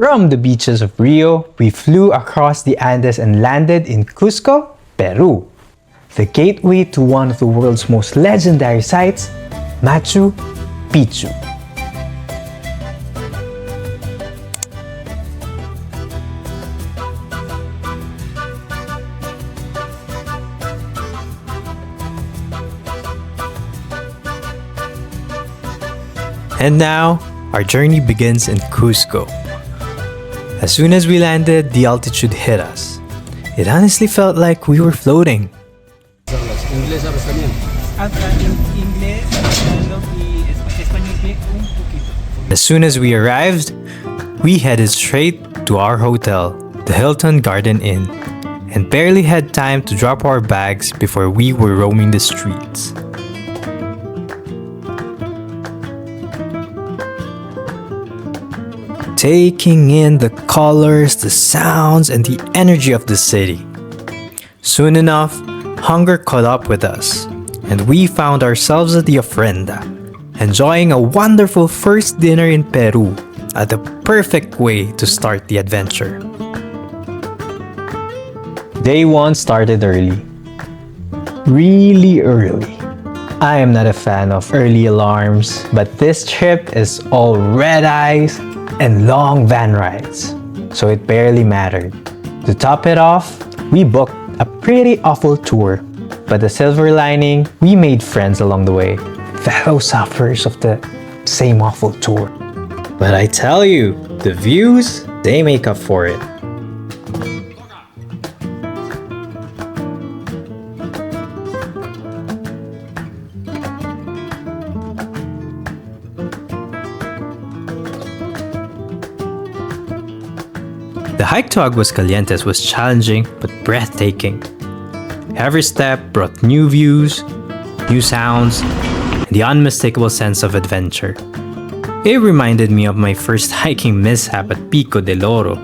From the beaches of Rio, we flew across the Andes and landed in Cusco, Peru, the gateway to one of the world's most legendary sites, Machu Picchu. And now, our journey begins in Cusco. As soon as we landed, the altitude hit us. It honestly felt like we were floating. As soon as we arrived, we headed straight to our hotel, the Hilton Garden Inn, and barely had time to drop our bags before we were roaming the streets. Taking in the colors, the sounds, and the energy of the city. Soon enough, hunger caught up with us, and we found ourselves at the Ofrenda, enjoying a wonderful first dinner in Peru, at the perfect way to start the adventure. Day 1 started early. Really early. I am not a fan of early alarms, but this trip is all red eyes and long van rides, so it barely mattered. To top it off, we booked a pretty awful tour, but the silver lining, we made friends along the way, fellow sufferers of the same awful tour. But I tell you, the views, they make up for it. The hike to Aguascalientes was challenging but breathtaking. Every step brought new views, new sounds, and the unmistakable sense of adventure. It reminded me of my first hiking mishap at Pico del Oro.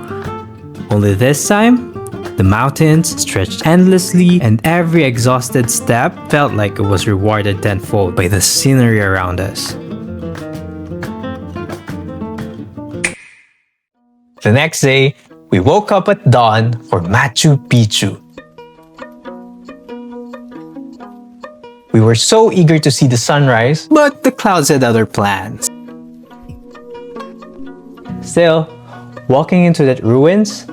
Only this time, the mountains stretched endlessly and every exhausted step felt like it was rewarded tenfold by the scenery around us. The next day, we woke up at dawn for Machu Picchu. We were so eager to see the sunrise, but the clouds had other plans. Still, walking into that ruins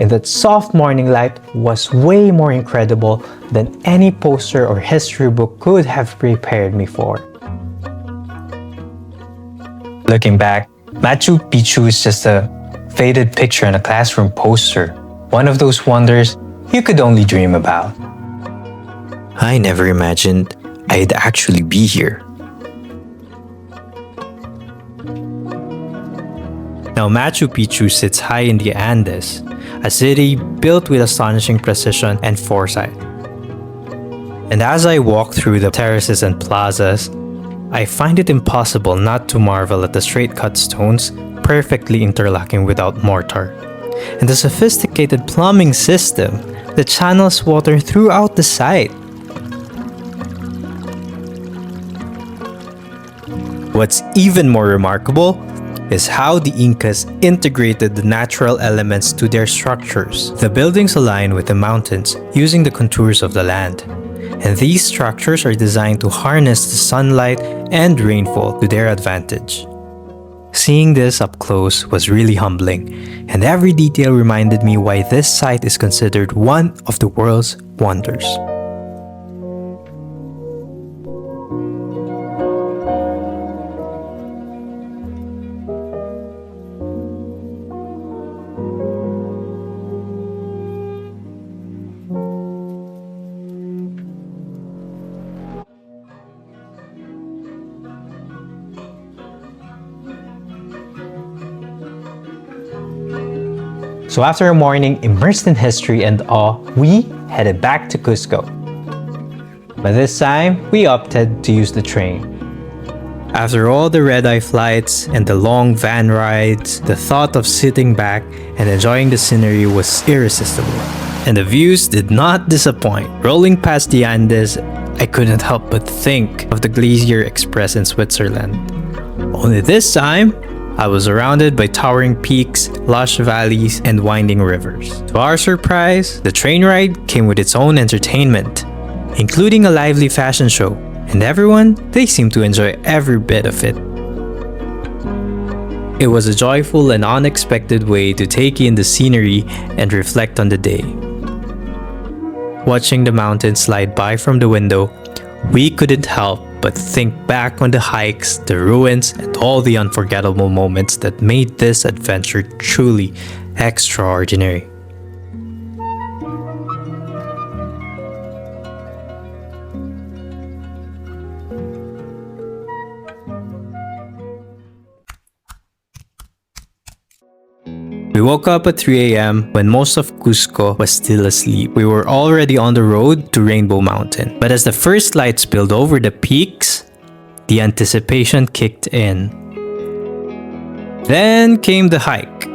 in that soft morning light was way more incredible than any poster or history book could have prepared me for. Looking back, Machu Picchu is just a faded picture on a classroom poster, one of those wonders you could only dream about. I never imagined I'd actually be here. Now, Machu Picchu sits high in the Andes, a city built with astonishing precision and foresight. And as I walk through the terraces and plazas, I find it impossible not to marvel at the straight-cut stones perfectly interlocking without mortar, and the sophisticated plumbing system that channels water throughout the site. What's even more remarkable is how the Incas integrated the natural elements to their structures. The buildings align with the mountains using the contours of the land, and these structures are designed to harness the sunlight and rainfall to their advantage. Seeing this up close was really humbling, and every detail reminded me why this site is considered one of the world's wonders. So after a morning immersed in history and awe, we headed back to Cusco. But this time, we opted to use the train. After all the red-eye flights and the long van rides, the thought of sitting back and enjoying the scenery was irresistible. And the views did not disappoint. Rolling past the Andes, I couldn't help but think of the Glacier Express in Switzerland. Only this time, I was surrounded by towering peaks, lush valleys, and winding rivers. To our surprise, the train ride came with its own entertainment, including a lively fashion show, and everyone, they seemed to enjoy every bit of it. It was a joyful and unexpected way to take in the scenery and reflect on the day. Watching the mountains slide by from the window, we couldn't help but think back on the hikes, the ruins, and all the unforgettable moments that made this adventure truly extraordinary. We woke up at 3 a.m. when most of Cusco was still asleep. We were already on the road to Rainbow Mountain. But as the first light spilled over the peaks, the anticipation kicked in. Then came the hike.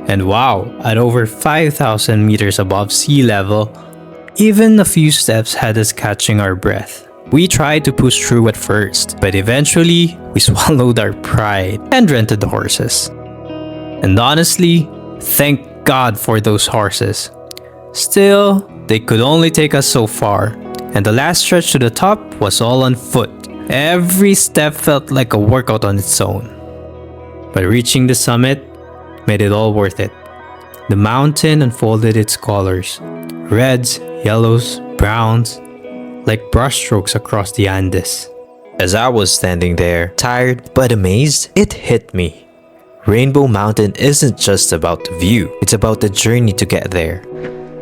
And wow, at over 5,000 meters above sea level, even a few steps had us catching our breath. We tried to push through at first, but eventually, we swallowed our pride and rented the horses. And honestly, thank God for those horses. Still, they could only take us so far, and the last stretch to the top was all on foot. Every step felt like a workout on its own. But reaching the summit made it all worth it. The mountain unfolded its colors, reds, yellows, browns, like brushstrokes across the Andes. As I was standing there, tired but amazed, it hit me. Rainbow Mountain isn't just about the view, it's about the journey to get there.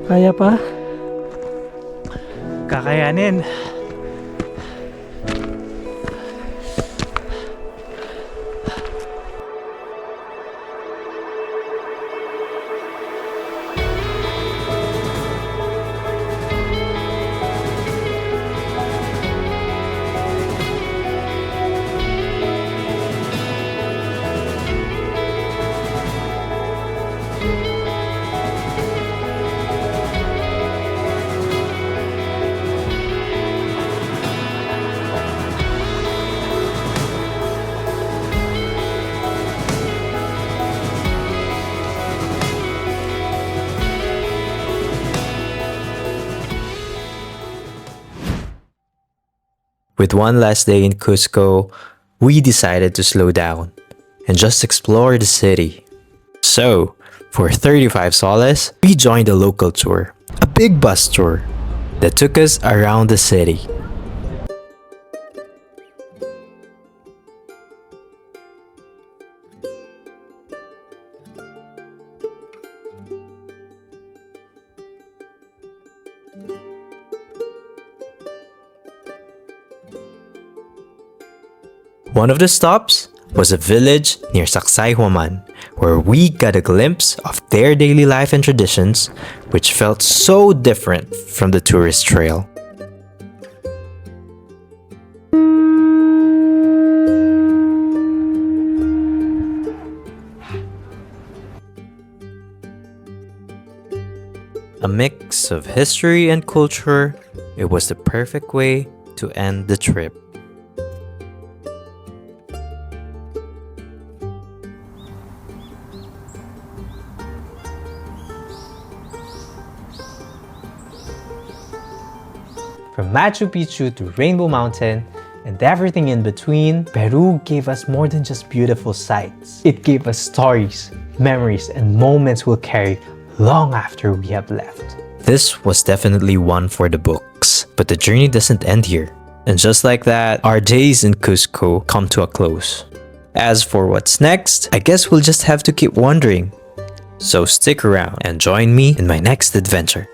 Kaya pa? Kakayanin. With one last day in Cusco, we decided to slow down and just explore the city. So, for 35 soles, we joined a local tour, a big bus tour that took us around the city. One of the stops was a village near Sacsayhuaman, where we got a glimpse of their daily life and traditions, which felt so different from the tourist trail. A mix of history and culture, it was the perfect way to end the trip. From Machu Picchu to Rainbow Mountain and everything in between, Peru gave us more than just beautiful sights. It gave us stories, memories, and moments we'll carry long after we have left. This was definitely one for the books, but the journey doesn't end here. And just like that, our days in Cusco come to a close. As for what's next, I guess we'll just have to keep wondering. So stick around and join me in my next adventure.